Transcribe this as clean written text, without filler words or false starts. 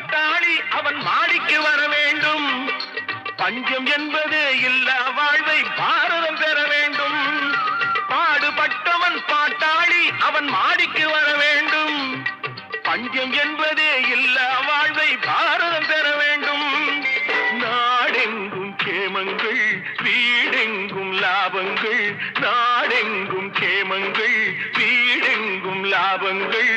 பாட்டாளி அவன் மாடிக்கு வர வேண்டும். பஞ்சம் என்பது இல்லா வாழ்வை பாரதம் பெற வேண்டும். பாடுபட்டவன் பாட்டாளி அவன் மாடிக்கு வர வேண்டும். பஞ்சம் என்பதே இல்லா வாழ்வை பாரதம் பெற வேண்டும். நாடெங்கும் கேமங்கள், வீடெங்கும் லாபங்கள். நாடெங்கும் கேமங்கள், வீடெங்கும் லாபங்கள்.